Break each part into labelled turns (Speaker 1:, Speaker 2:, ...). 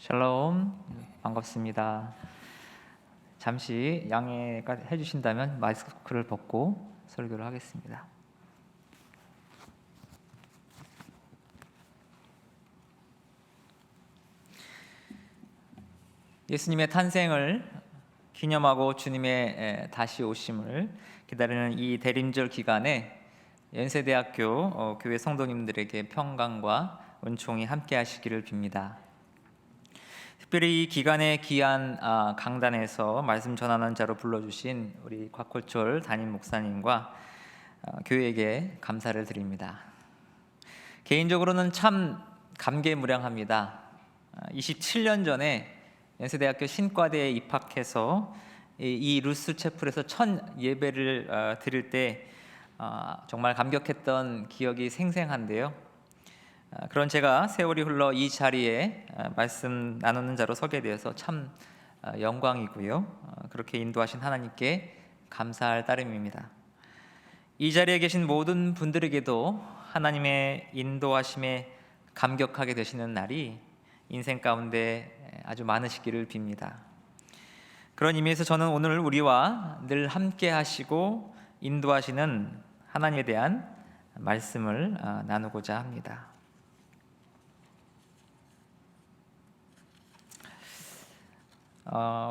Speaker 1: 샬롬, 반갑습니다. 잠시 양해가 해주신다면 마스크를 벗고 설교를 하겠습니다. 예수님의 탄생을 기념하고 주님의 다시 오심을 기다리는 이 대림절 기간에 연세대학교 교회 성도님들에게 평강과 은총이 함께 하시기를 빕니다. 특별히 이 기간에 귀한 강단에서 말씀 전하는 자로 불러주신 우리 곽호철 담임 목사님과 교회에게 감사를 드립니다. 개인적으로는 참 감개무량합니다. 27년 전에 연세대학교 신과대에 입학해서 이 루스 채플에서 첫 예배를 드릴 때 정말 감격했던 기억이 생생한데요. 그런 제가 세월이 흘러 이 자리에 말씀 나누는 자로 서게 되어서 참 영광이고요. 그렇게 인도하신 하나님께 감사할 따름입니다. 이 자리에 계신 모든 분들에게도 하나님의 인도하심에 감격하게 되시는 날이 인생 가운데 아주 많으시기를 빕니다. 그런 의미에서 저는 오늘 우리와 늘 함께 하시고 인도하시는 하나님에 대한 말씀을 나누고자 합니다.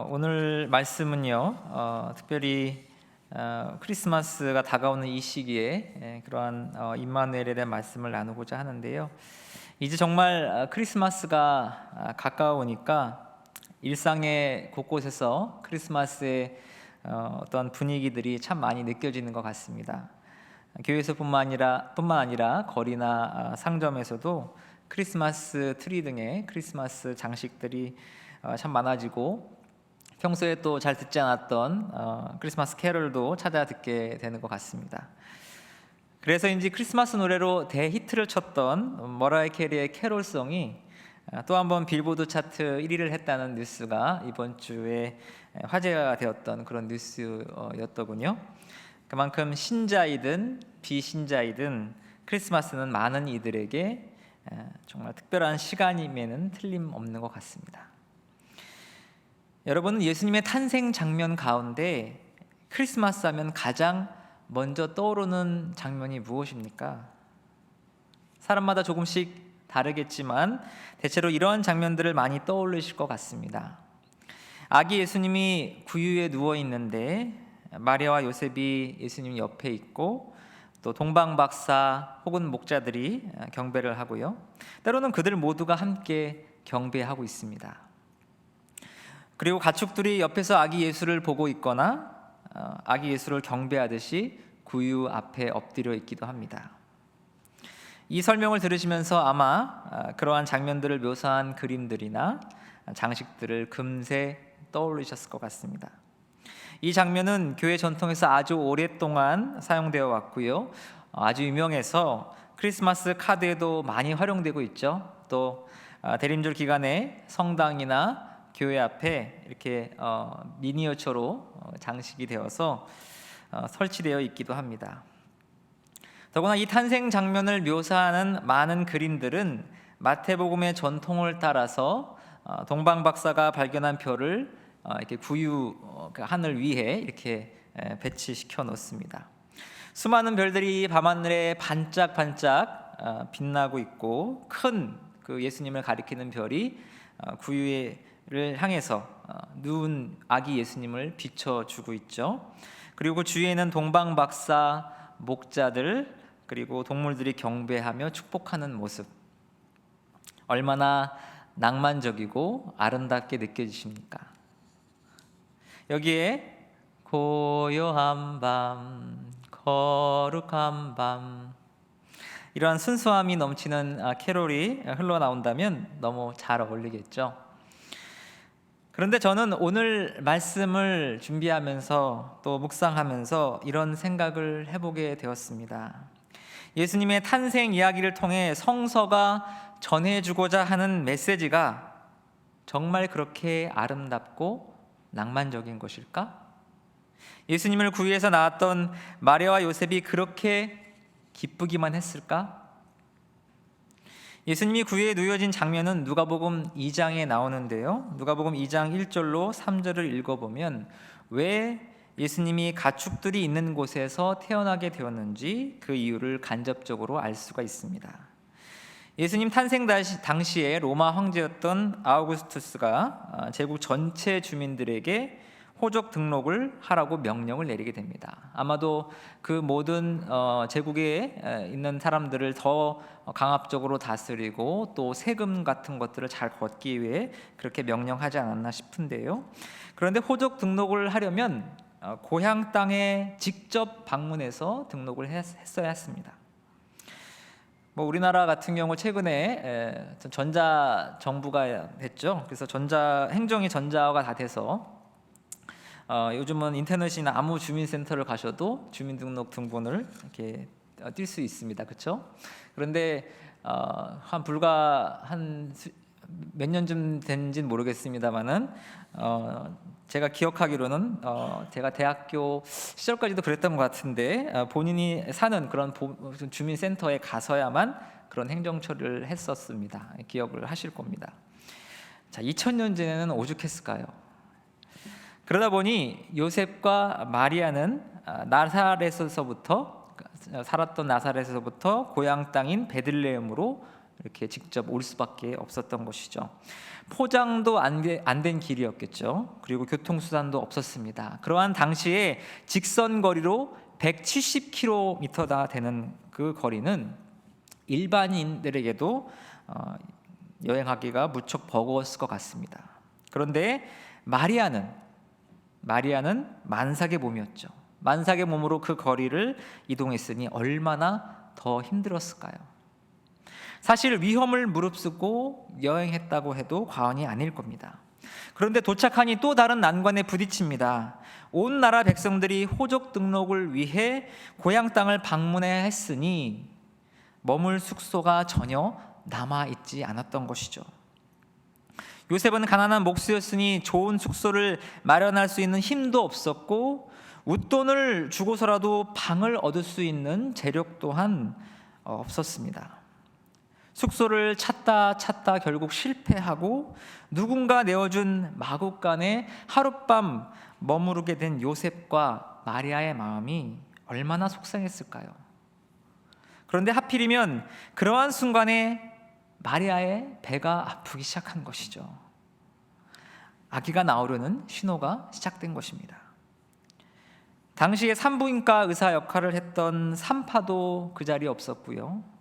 Speaker 1: 오늘 말씀은요, 특별히 크리스마스가 다가오는 이 시기에 그러한 임마누엘에 대한 말씀을 나누고자 하는데요. 이제 정말 크리스마스가 가까우니까 일상의 곳곳에서 크리스마스의 어떤 분위기들이 참 많이 느껴지는 것 같습니다. 교회에서뿐만 아니라 거리나 상점에서도 크리스마스 트리 등의 크리스마스 장식들이 참 많아지고 평소에 또 잘 듣지 않았던 크리스마스 캐럴도 찾아 듣게 되는 것 같습니다. 그래서인지 크리스마스 노래로 대히트를 쳤던 머라이어 캐리의 캐롤송이 또 한번 빌보드 차트 1위를 했다는 뉴스가 이번 주에 화제가 되었던 그런 뉴스였더군요. 그만큼 신자이든 비신자이든 크리스마스는 많은 이들에게 정말 특별한 시간임에는 틀림없는 것 같습니다. 여러분은 예수님의 탄생 장면 가운데 크리스마스 하면 가장 먼저 떠오르는 장면이 무엇입니까? 사람마다 조금씩 다르겠지만 대체로 이러한 장면들을 많이 떠올리실 것 같습니다. 아기 예수님이 구유에 누워 있는데 마리아와 요셉이 예수님 옆에 있고 또 동방박사 혹은 목자들이 경배를 하고요. 때로는 그들 모두가 함께 경배하고 있습니다. 그리고 가축들이 옆에서 아기 예수를 보고 있거나 아기 예수를 경배하듯이 구유 앞에 엎드려 있기도 합니다. 이 설명을 들으시면서 아마 그러한 장면들을 묘사한 그림들이나 장식들을 금세 떠올리셨을 것 같습니다. 이 장면은 교회 전통에서 아주 오랫동안 사용되어 왔고요. 아주 유명해서 크리스마스 카드에도 많이 활용되고 있죠. 또 대림절 기간에 성당이나 교회 앞에 이렇게 미니어처로 장식이 되어서 설치되어 있기도 합니다. 더구나 이 탄생 장면을 묘사하는 많은 그림들은 마태복음의 전통을 따라서 동방박사가 발견한 별을 이렇게 구유 하늘 위에 이렇게 배치시켜 놓습니다. 수많은 별들이 밤하늘에 반짝반짝 빛나고 있고 큰 그 예수님을 가리키는 별이 구유를 향해서 누운 아기 예수님을 비춰주고 있죠. 그리고 주위에는 동방박사, 목자들 그리고 동물들이 경배하며 축복하는 모습, 얼마나 낭만적이고 아름답게 느껴지십니까? 여기에 고요한 밤, 거룩한 밤, 이러한 순수함이 넘치는 캐롤이 흘러나온다면 너무 잘 어울리겠죠. 그런데 저는 오늘 말씀을 준비하면서 또 묵상하면서 이런 생각을 해보게 되었습니다. 예수님의 탄생 이야기를 통해 성서가 전해주고자 하는 메시지가 정말 그렇게 아름답고 낭만적인 것일까? 예수님을 구유에서 낳았던 마리아와 요셉이 그렇게 기쁘기만 했을까? 예수님이 구유에 누워진 장면은 누가복음 2장에 나오는데요. 누가복음 2장 1절로 3절을 읽어보면 왜 예수님이 가축들이 있는 곳에서 태어나게 되었는지 그 이유를 간접적으로 알 수가 있습니다. 예수님 탄생 당시에 로마 황제였던 아우구스투스가 제국 전체 주민들에게 호적 등록을 하라고 명령을 내리게 됩니다. 아마도 그 모든 제국에 있는 사람들을 더 강압적으로 다스리고 또 세금 같은 것들을 잘 걷기 위해 그렇게 명령하지 않았나 싶은데요. 그런데 호적 등록을 하려면 고향 땅에 직접 방문해서 등록을 했어야 했습니다. 우리나라 같은 경우 최근에 전자 정부가 됐죠. 그래서 행정이 전자화가 다 돼서 요즘은 인터넷이나 아무 주민센터를 가셔도 주민등록 등본을 이렇게 뛸 수 있습니다. 그렇죠? 그런데 불과 한 몇 년쯤 된지는 모르겠습니다만은 제가 기억하기로는 제가 대학교 시절까지도 그랬던 것 같은데 본인이 사는 그런 주민센터에 가서야만 그런 행정 처리를 했었습니다. 기억을 하실 겁니다. 자, 2000년 전에는 오죽했을까요? 그러다 보니 요셉과 마리아는 살았던 나사렛에서부터 고향 땅인 베들레헴으로 이렇게 직접 올 수밖에 없었던 것이죠. 포장도 안 된 길이었겠죠. 그리고 교통수단도 없었습니다. 그러한 당시에 직선 거리로 170km나 되는 그 거리는 일반인들에게도 여행하기가 무척 버거웠을 것 같습니다. 그런데 마리아는 만삭의 몸이었죠. 만삭의 몸으로 그 거리를 이동했으니 얼마나 더 힘들었을까요? 사실 위험을 무릅쓰고 여행했다고 해도 과언이 아닐 겁니다. 그런데 도착하니 또 다른 난관에 부딪힙니다. 온 나라 백성들이 호적 등록을 위해 고향 땅을 방문해야 했으니 머물 숙소가 전혀 남아있지 않았던 것이죠. 요셉은 가난한 목수였으니 좋은 숙소를 마련할 수 있는 힘도 없었고 웃돈을 주고서라도 방을 얻을 수 있는 재력 또한 없었습니다. 숙소를 찾다 결국 실패하고 누군가 내어준 마구간에 하룻밤 머무르게 된 요셉과 마리아의 마음이 얼마나 속상했을까요? 그런데 하필이면 그러한 순간에 마리아의 배가 아프기 시작한 것이죠. 아기가 나오려는 신호가 시작된 것입니다. 당시에 산부인과 의사 역할을 했던 산파도 그 자리에 없었고요.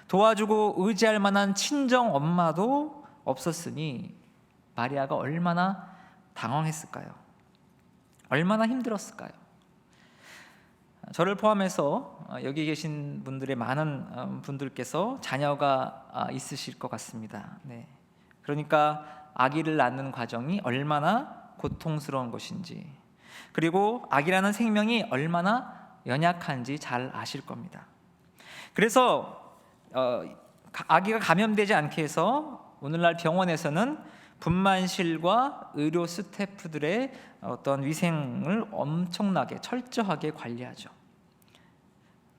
Speaker 1: 도와주고 의지할 만한 친정 엄마도 없었으니 마리아가 얼마나 당황했을까요? 얼마나 힘들었을까요? 저를 포함해서 여기 계신 분들의 많은 분들께서 자녀가 있으실 것 같습니다. 네. 그러니까 아기를 낳는 과정이 얼마나 고통스러운 것인지, 그리고 아기라는 생명이 얼마나 연약한지 잘 아실 겁니다. 그래서 아기가 감염되지 않게 해서 오늘날 병원에서는 분만실과 의료 스태프들의 어떤 위생을 엄청나게 철저하게 관리하죠.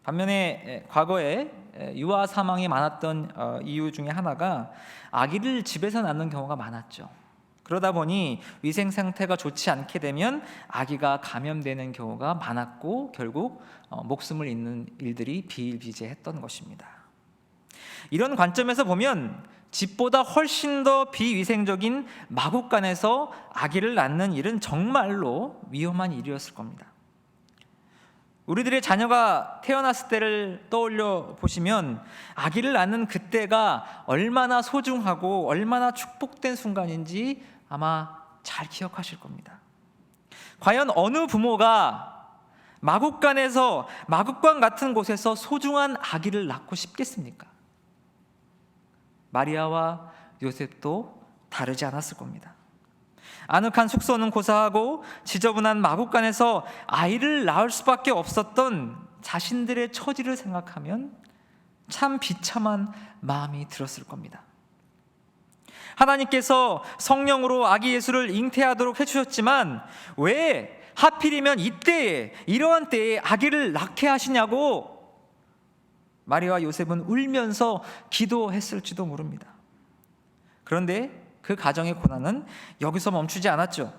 Speaker 1: 반면에 과거에 유아 사망이 많았던 이유 중에 하나가 아기를 집에서 낳는 경우가 많았죠. 그러다 보니 위생 상태가 좋지 않게 되면 아기가 감염되는 경우가 많았고 결국 목숨을 잃는 일들이 비일비재했던 것입니다. 이런 관점에서 보면 집보다 훨씬 더 비위생적인 마국간에서 아기를 낳는 일은 정말로 위험한 일이었을 겁니다. 우리들의 자녀가 태어났을 때를 떠올려 보시면 아기를 낳는 그때가 얼마나 소중하고 얼마나 축복된 순간인지 아마 잘 기억하실 겁니다. 과연 어느 부모가 마국간 같은 곳에서 소중한 아기를 낳고 싶겠습니까? 마리아와 요셉도 다르지 않았을 겁니다. 아늑한 숙소는 고사하고 지저분한 마국간에서 아이를 낳을 수밖에 없었던 자신들의 처지를 생각하면 참 비참한 마음이 들었을 겁니다. 하나님께서 성령으로 아기 예수를 잉태하도록 해주셨지만 왜 하필이면 이러한 때에 아기를 낳게 하시냐고 마리아와 요셉은 울면서 기도했을지도 모릅니다. 그런데 그 가정의 고난은 여기서 멈추지 않았죠.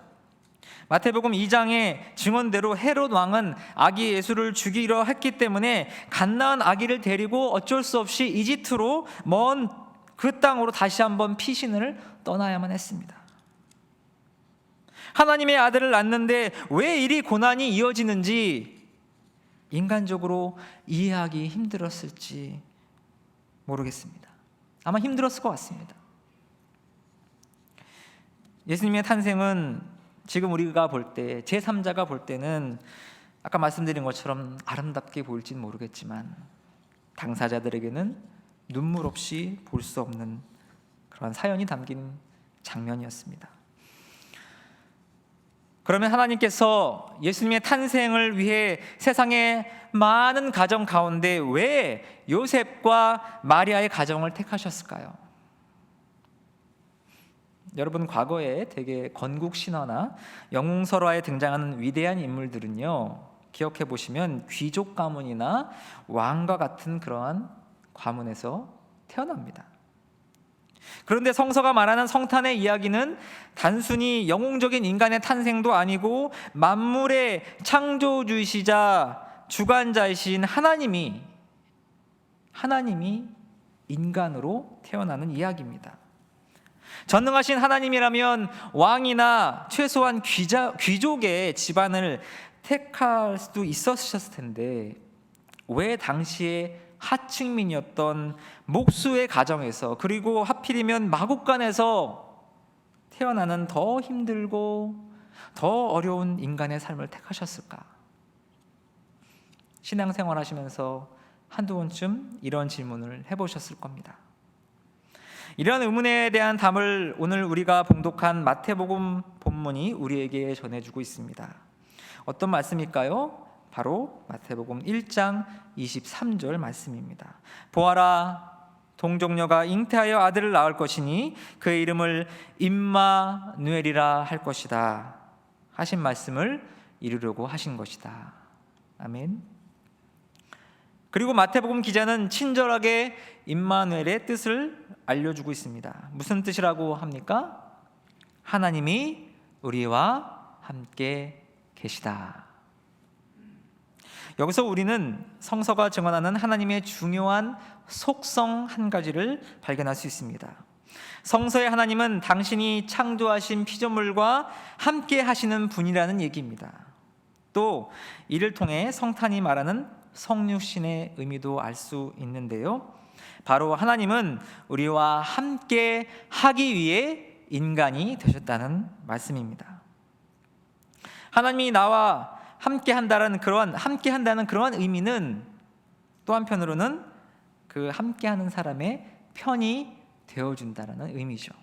Speaker 1: 마태복음 2장의 증언대로 헤롯 왕은 아기 예수를 죽이려 했기 때문에 갓나은 아기를 데리고 어쩔 수 없이 이집트로 먼 그 땅으로 다시 한번 피신을 떠나야만 했습니다. 하나님의 아들을 낳는데 왜 이리 고난이 이어지는지 인간적으로 이해하기 힘들었을지 모르겠습니다. 아마 힘들었을 것 같습니다. 예수님의 탄생은 지금 우리가 볼 때, 제3자가 볼 때는 아까 말씀드린 것처럼 아름답게 보일지는 모르겠지만 당사자들에게는 눈물 없이 볼 수 없는 그런 사연이 담긴 장면이었습니다. 그러면 하나님께서 예수님의 탄생을 위해 세상의 많은 가정 가운데 왜 요셉과 마리아의 가정을 택하셨을까요? 여러분, 과거에 되게 건국 신화나 영웅설화에 등장하는 위대한 인물들은요, 기억해 보시면 귀족 가문이나 왕과 같은 그러한 가문에서 태어납니다. 그런데 성서가 말하는 성탄의 이야기는 단순히 영웅적인 인간의 탄생도 아니고 만물의 창조주이시자 주관자이신 하나님이 인간으로 태어나는 이야기입니다. 전능하신 하나님이라면 왕이나 최소한 귀족의 집안을 택할 수도 있었을 텐데 왜 당시에 하층민이었던 목수의 가정에서, 그리고 하필이면 마국간에서 태어나는 더 힘들고 더 어려운 인간의 삶을 택하셨을까? 신앙생활 하시면서 한두 번쯤 이런 질문을 해보셨을 겁니다. 이런 의문에 대한 답을 오늘 우리가 봉독한 마태복음 본문이 우리에게 전해주고 있습니다. 어떤 말씀일까요? 바로 마태복음 1장 23절 말씀입니다. 보아라, 동정녀가 잉태하여 아들을 낳을 것이니 그의 이름을 임마누엘이라 할 것이다 하신 말씀을 이루려고 하신 것이다. 아멘. 그리고 마태복음 기자는 친절하게 임마누엘의 뜻을 알려주고 있습니다. 무슨 뜻이라고 합니까? 하나님이 우리와 함께 계시다. 여기서 우리는 성서가 증언하는 하나님의 중요한 속성 한 가지를 발견할 수 있습니다. 성서의 하나님은 당신이 창조하신 피조물과 함께 하시는 분이라는 얘기입니다. 또 이를 통해 성탄이 말하는 성육신의 의미도 알 수 있는데요, 바로 하나님은 우리와 함께 하기 위해 인간이 되셨다는 말씀입니다. 하나님이 나와 함께 한다는 그러한 의미는 또 한편으로는 그 함께하는 사람의 편이 되어준다는 의미죠.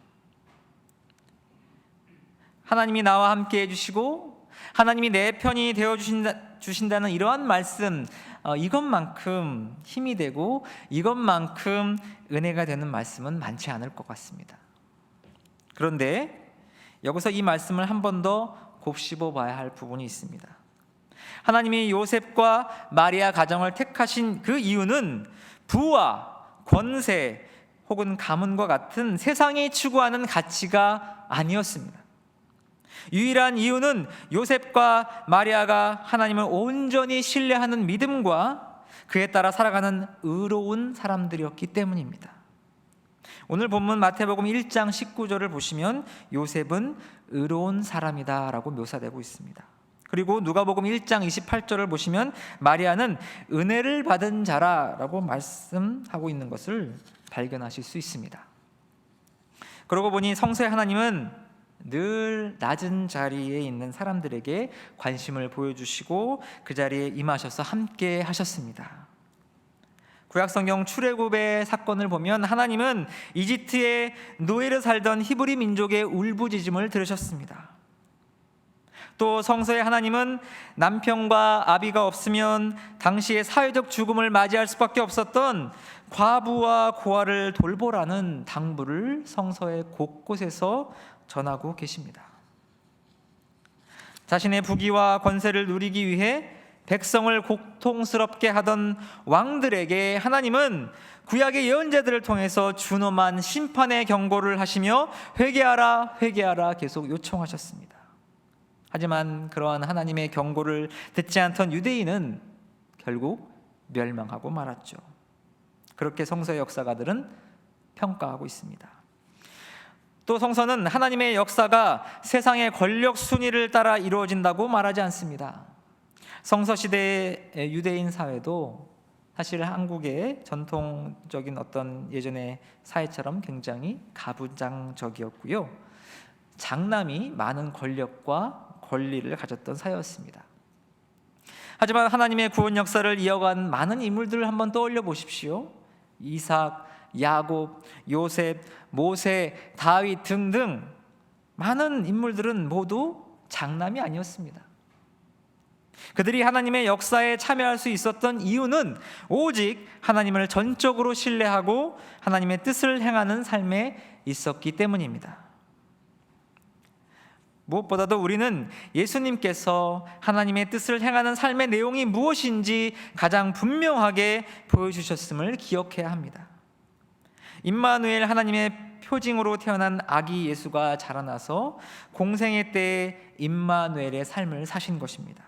Speaker 1: 하나님이 나와 함께 해주시고 하나님이 내 편이 되어주신다는 이러한 말씀, 이것만큼 힘이 되고 이것만큼 은혜가 되는 말씀은 많지 않을 것 같습니다. 그런데 여기서 이 말씀을 한 번 더 곱씹어 봐야 할 부분이 있습니다. 하나님이 요셉과 마리아 가정을 택하신 그 이유는 부와 권세 혹은 가문과 같은 세상이 추구하는 가치가 아니었습니다. 유일한 이유는 요셉과 마리아가 하나님을 온전히 신뢰하는 믿음과 그에 따라 살아가는 의로운 사람들이었기 때문입니다. 오늘 본문 마태복음 1장 19절을 보시면 요셉은 의로운 사람이다 라고 묘사되고 있습니다. 그리고 누가복음 1장 28절을 보시면 마리아는 은혜를 받은 자라라고 말씀하고 있는 것을 발견하실 수 있습니다. 그러고 보니 성서의 하나님은 늘 낮은 자리에 있는 사람들에게 관심을 보여주시고 그 자리에 임하셔서 함께 하셨습니다. 구약성경 출애굽의 사건을 보면 하나님은 이집트의 노예로 살던 히브리 민족의 울부짖음을 들으셨습니다. 또 성서의 하나님은 남편과 아비가 없으면 당시의 사회적 죽음을 맞이할 수밖에 없었던 과부와 고아를 돌보라는 당부를 성서의 곳곳에서 전하고 계십니다. 자신의 부귀와 권세를 누리기 위해 백성을 고통스럽게 하던 왕들에게 하나님은 구약의 예언자들을 통해서 준엄한 심판의 경고를 하시며 회개하라 회개하라 계속 요청하셨습니다. 하지만 그러한 하나님의 경고를 듣지 않던 유대인은 결국 멸망하고 말았죠. 그렇게 성서의 역사가들은 평가하고 있습니다. 또 성서는 하나님의 역사가 세상의 권력 순위를 따라 이루어진다고 말하지 않습니다. 성서시대의 유대인 사회도 사실 한국의 전통적인 어떤 예전의 사회처럼 굉장히 가부장적이었고요, 장남이 많은 권력과 권리를 가졌던 사회였습니다. 하지만 하나님의 구원 역사를 이어간 많은 인물들을 한번 떠올려 보십시오. 이삭, 야곱, 요셉, 모세, 다윗 등등 많은 인물들은 모두 장남이 아니었습니다. 그들이 하나님의 역사에 참여할 수 있었던 이유는 오직 하나님을 전적으로 신뢰하고 하나님의 뜻을 행하는 삶에 있었기 때문입니다. 무엇보다도 우리는 예수님께서 하나님의 뜻을 행하는 삶의 내용이 무엇인지 가장 분명하게 보여주셨음을 기억해야 합니다. 임마누엘, 하나님의 표징으로 태어난 아기 예수가 자라나서 공생애 때에 임마누엘의 삶을 사신 것입니다.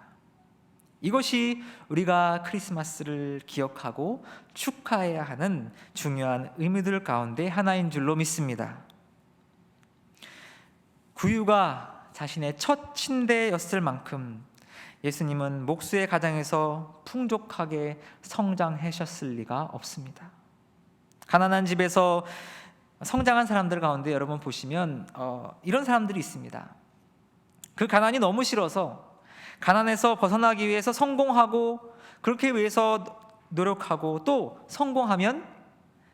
Speaker 1: 이것이 우리가 크리스마스를 기억하고 축하해야 하는 중요한 의미들 가운데 하나인 줄로 믿습니다. 구유가 자신의 첫 침대였을 만큼 예수님은 목수의 가정에서 풍족하게 성장하셨을 리가 없습니다. 가난한 집에서 성장한 사람들 가운데 여러분 보시면 이런 사람들이 있습니다. 그 가난이 너무 싫어서 가난에서 벗어나기 위해서 성공하고 그렇게 위해서 노력하고 또 성공하면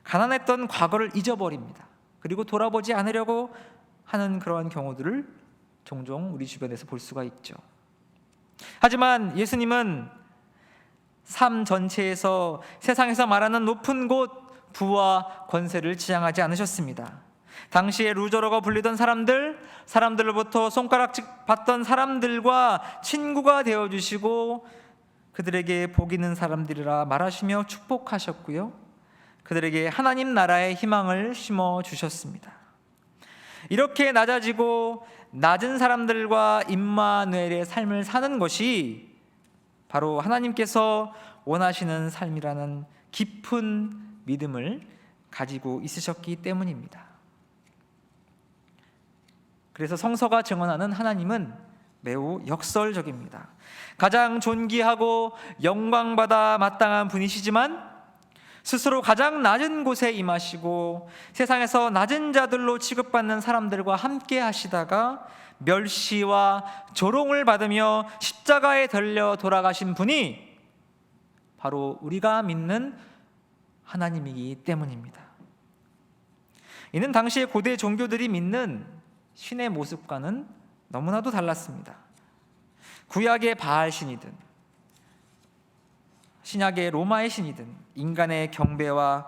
Speaker 1: 가난했던 과거를 잊어버립니다. 그리고 돌아보지 않으려고 하는 그러한 경우들을 종종 우리 주변에서 볼 수가 있죠. 하지만 예수님은 삶 전체에서 세상에서 말하는 높은 곳, 부와 권세를 지향하지 않으셨습니다. 당시에 루저라고 불리던 사람들로부터 손가락질 받던 사람들과 친구가 되어주시고 그들에게 복 있는 사람들이라 말하시며 축복하셨고요, 그들에게 하나님 나라의 희망을 심어주셨습니다. 이렇게 낮아지고 낮은 사람들과 임마누엘의 삶을 사는 것이 바로 하나님께서 원하시는 삶이라는 깊은 믿음을 가지고 있으셨기 때문입니다. 그래서 성서가 증언하는 하나님은 매우 역설적입니다. 가장 존귀하고 영광받아 마땅한 분이시지만 스스로 가장 낮은 곳에 임하시고 세상에서 낮은 자들로 취급받는 사람들과 함께 하시다가 멸시와 조롱을 받으며 십자가에 달려 돌아가신 분이 바로 우리가 믿는 하나님이기 때문입니다. 이는 당시의 고대 종교들이 믿는 신의 모습과는 너무나도 달랐습니다. 구약의 바알 신이든 신약의 로마의 신이든 인간의 경배와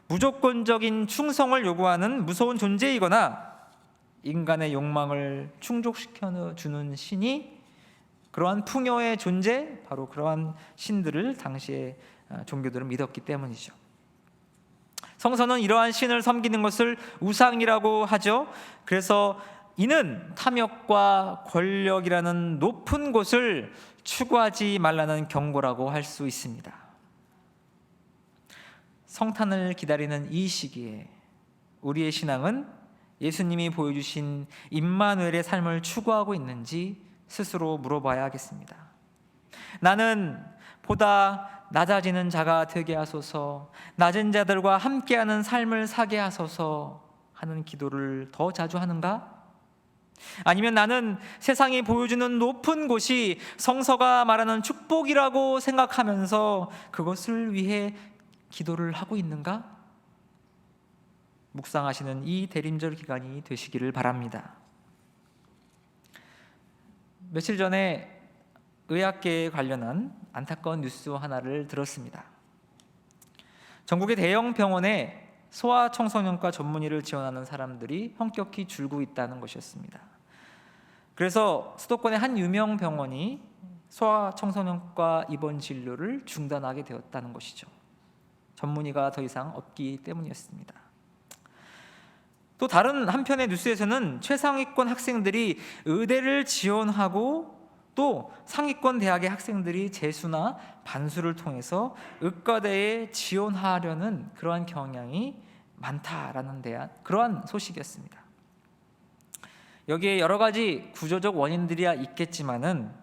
Speaker 1: 무조건적인 충성을 요구하는 무서운 존재이거나 인간의 욕망을 충족시켜 주는 신이 그러한 풍요의 존재, 바로 그러한 신들을 당시의 종교들은 믿었기 때문이죠. 성서는 이러한 신을 섬기는 것을 우상이라고 하죠. 그래서 이는 탐욕과 권력이라는 높은 곳을 추구하지 말라는 경고라고 할 수 있습니다. 성탄을 기다리는 이 시기에 우리의 신앙은 예수님이 보여주신 임마누엘의 삶을 추구하고 있는지 스스로 물어봐야 하겠습니다. 나는 보다 낮아지는 자가 되게 하소서, 낮은 자들과 함께하는 삶을 사게 하소서 하는 기도를 더 자주 하는가? 아니면 나는 세상이 보여주는 높은 곳이 성서가 말하는 축복이라고 생각하면서 그것을 위해 기도를 하고 있는가? 묵상하시는 이 대림절 기간이 되시기를 바랍니다. 며칠 전에 의학계에 관련한 안타까운 뉴스 하나를 들었습니다. 전국의 대형 병원에 소아청소년과 전문의를 지원하는 사람들이 현격히 줄고 있다는 것이었습니다. 그래서 수도권의 한 유명 병원이 소아청소년과 입원 진료를 중단하게 되었다는 것이죠. 전문의가 더 이상 없기 때문이었습니다. 또 다른 한편의 뉴스에서는 최상위권 학생들이 의대를 지원하고 또 상위권 대학의 학생들이 재수나 반수를 통해서 의과대에 지원하려는 그러한 경향이 많다라는 그러한 소식이었습니다. 여기에 여러 가지 구조적 원인들이야 있겠지만은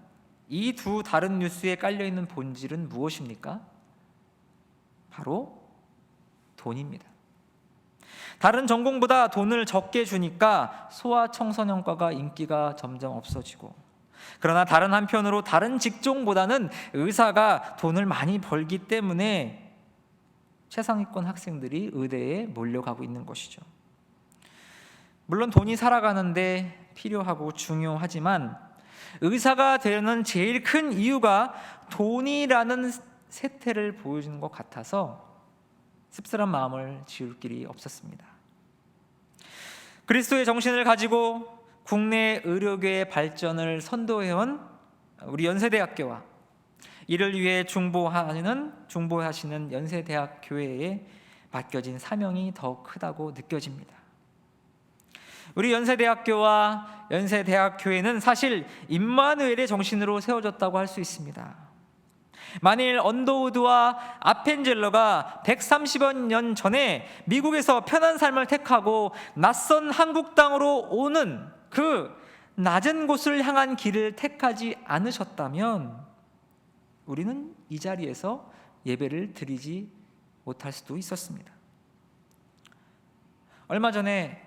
Speaker 1: 이 두 다른 뉴스에 깔려있는 본질은 무엇입니까? 바로 돈입니다. 다른 전공보다 돈을 적게 주니까 소아청소년과가 인기가 점점 없어지고, 그러나 다른 한편으로 다른 직종보다는 의사가 돈을 많이 벌기 때문에 최상위권 학생들이 의대에 몰려가고 있는 것이죠. 물론 돈이 살아가는데 필요하고 중요하지만 의사가 되는 제일 큰 이유가 돈이라는 세태를 보여주는 것 같아서 씁쓸한 마음을 지울 길이 없었습니다. 그리스도의 정신을 가지고 국내 의료계의 발전을 선도해온 우리 연세대학교와 이를 위해 중보하시는 연세대학교회에 맡겨진 사명이 더 크다고 느껴집니다. 우리 연세대학교와 연세대학교회는 사실 임마누엘의 정신으로 세워졌다고 할 수 있습니다. 만일 언더우드와 아펜젤러가 130여 년 전에 미국에서 편한 삶을 택하고 낯선 한국 땅으로 오는 그 낮은 곳을 향한 길을 택하지 않으셨다면 우리는 이 자리에서 예배를 드리지 못할 수도 있었습니다. 얼마 전에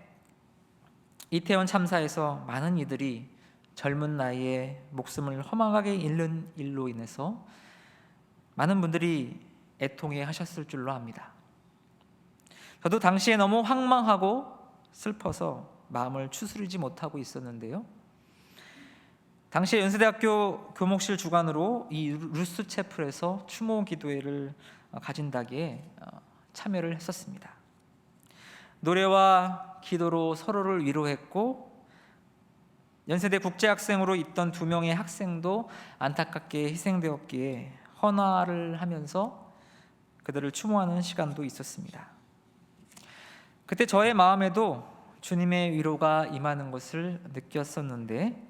Speaker 1: 이태원 참사에서 많은 이들이 젊은 나이에 목숨을 허망하게 잃는 일로 인해서 많은 분들이 애통해 하셨을 줄로 압니다. 저도 당시에 너무 황망하고 슬퍼서 마음을 추스르지 못하고 있었는데요. 당시에 연세대학교 교목실 주관으로 이 루스 채플에서 추모 기도회를 가진다기에 참여를 했었습니다. 노래와 기도로 서로를 위로했고, 연세대 국제학생으로 있던 2명의 학생도 안타깝게 희생되었기에 헌화를 하면서 그들을 추모하는 시간도 있었습니다. 그때 저의 마음에도 주님의 위로가 임하는 것을 느꼈었는데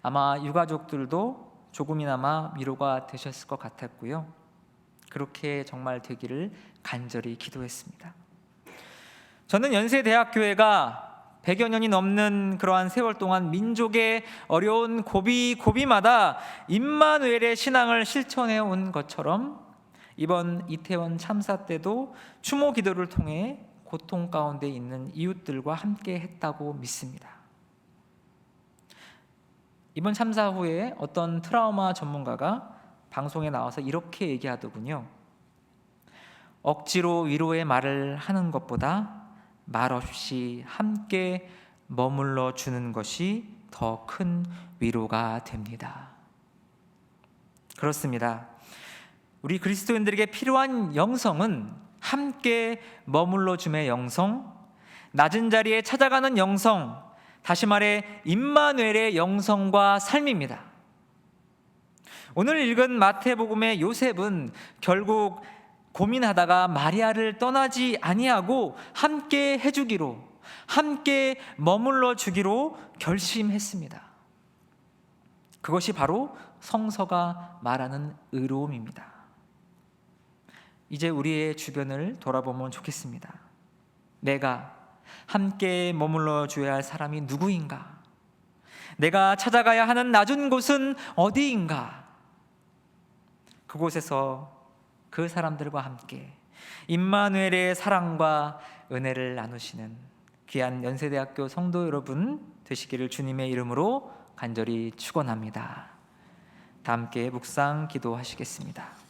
Speaker 1: 아마 유가족들도 조금이나마 위로가 되셨을 것 같았고요. 그렇게 정말 되기를 간절히 기도했습니다. 저는 연세대학교회가 100여 년이 넘는 그러한 세월 동안 민족의 어려운 고비마다 임마누엘의 신앙을 실천해 온 것처럼 이번 이태원 참사 때도 추모 기도를 통해 고통 가운데 있는 이웃들과 함께 했다고 믿습니다. 이번 참사 후에 어떤 트라우마 전문가가 방송에 나와서 이렇게 얘기하더군요. 억지로 위로의 말을 하는 것보다 말없이 함께 머물러 주는 것이 더 큰 위로가 됩니다. 그렇습니다. 우리 그리스도인들에게 필요한 영성은 함께 머물러 줌의 영성, 낮은 자리에 찾아가는 영성, 다시 말해 임마누엘의 영성과 삶입니다. 오늘 읽은 마태복음의 요셉은 결국 고민하다가 마리아를 떠나지 아니하고 함께 해주기로, 함께 머물러 주기로 결심했습니다. 그것이 바로 성서가 말하는 의로움입니다. 이제 우리의 주변을 돌아보면 좋겠습니다. 내가 함께 머물러 줘야 할 사람이 누구인가? 내가 찾아가야 하는 낮은 곳은 어디인가? 그곳에서 그 사람들과 함께 임마누엘의 사랑과 은혜를 나누시는 귀한 연세대학교 성도 여러분 되시기를 주님의 이름으로 간절히 축원합니다. 다 함께 묵상 기도하시겠습니다.